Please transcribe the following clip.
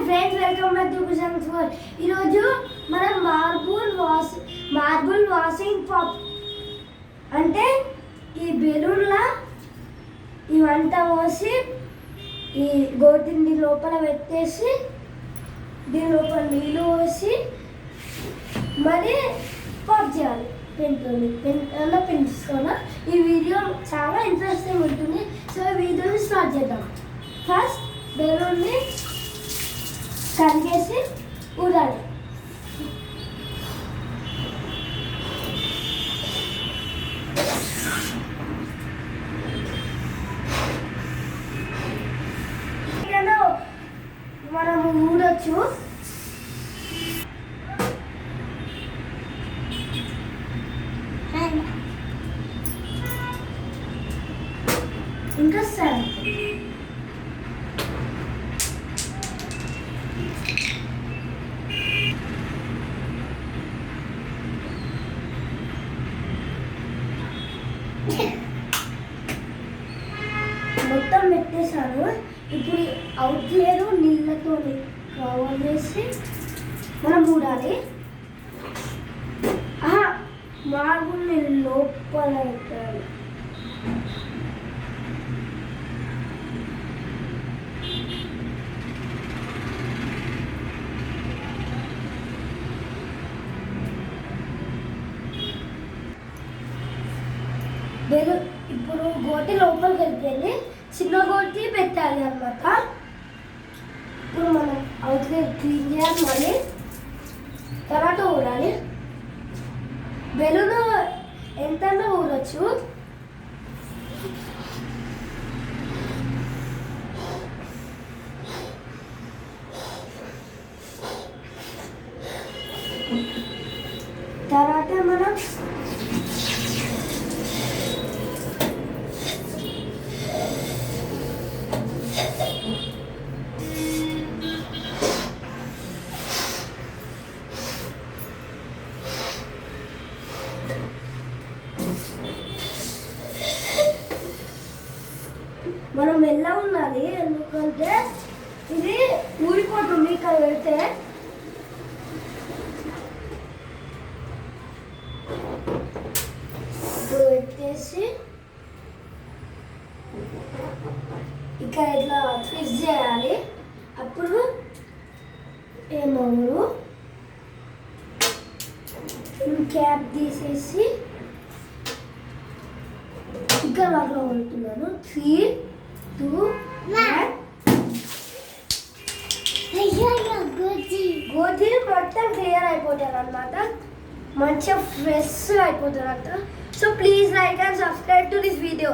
Friends, welcome back to cushion four. ఈరోజు మనం marble washing pop అంటే ఈ బెలూన్లా ఇవంతా పోసి ఈ గోటిని లోపల పెట్టేసి దీని లోపల నీళ్ళు పోసి మరి పాప్ చేయాలి. పెన్ తీసుకోవాలా. ఈ వీడియో చాలా ఇంట్రెస్టింగ్ ఉంటుంది. సో ఈ వీడియోని స్టార్ట్ చేద్దాం. ఫస్ట్ బెలూన్ని కరిగేసి ఊదాలి. మనము ఊడొచ్చు. ఇంకా సరే మొత్తం పెట్టేశాను. ఇప్పుడు అవుట్లేరు నీళ్ళతో కవర్ చేసి మనం ఊడాలి. మార్బుల్ని లోపల పెట్టాలి. ఇప్పుడు గోటి లోపలికి వెళ్ళిపోయింది. చిన్న గోటి పెట్టాలి అన్నమాట. ఇప్పుడు మనం అవుట్లెట్ క్లీన్ చేయాలి. మళ్ళీ తర్వాత ఊరాలి. బెలూన్ ఎంతైనా ఊరొచ్చు. తర్వాత మనం మెల్ల ఉన్నది. ఎందుకంటే ఇది ఊడిపోతుంది ఇక్కడ పెడితే. ఇప్పుడు పెట్టేసి ఇక్కడ ఇట్లా ఫిక్స్ చేయాలి. అప్పుడు ఏమవును క్యాప్ తీసేసి ఇక్కడ అట్లా ఉంటున్నాను. 3, 2, 1. గోధి మొత్తం క్లియర్ అయిపోతుంది అన్నమాట. మంచిగా ఫ్రెష్ అయిపోతుంది అంట. So please like and subscribe to this video.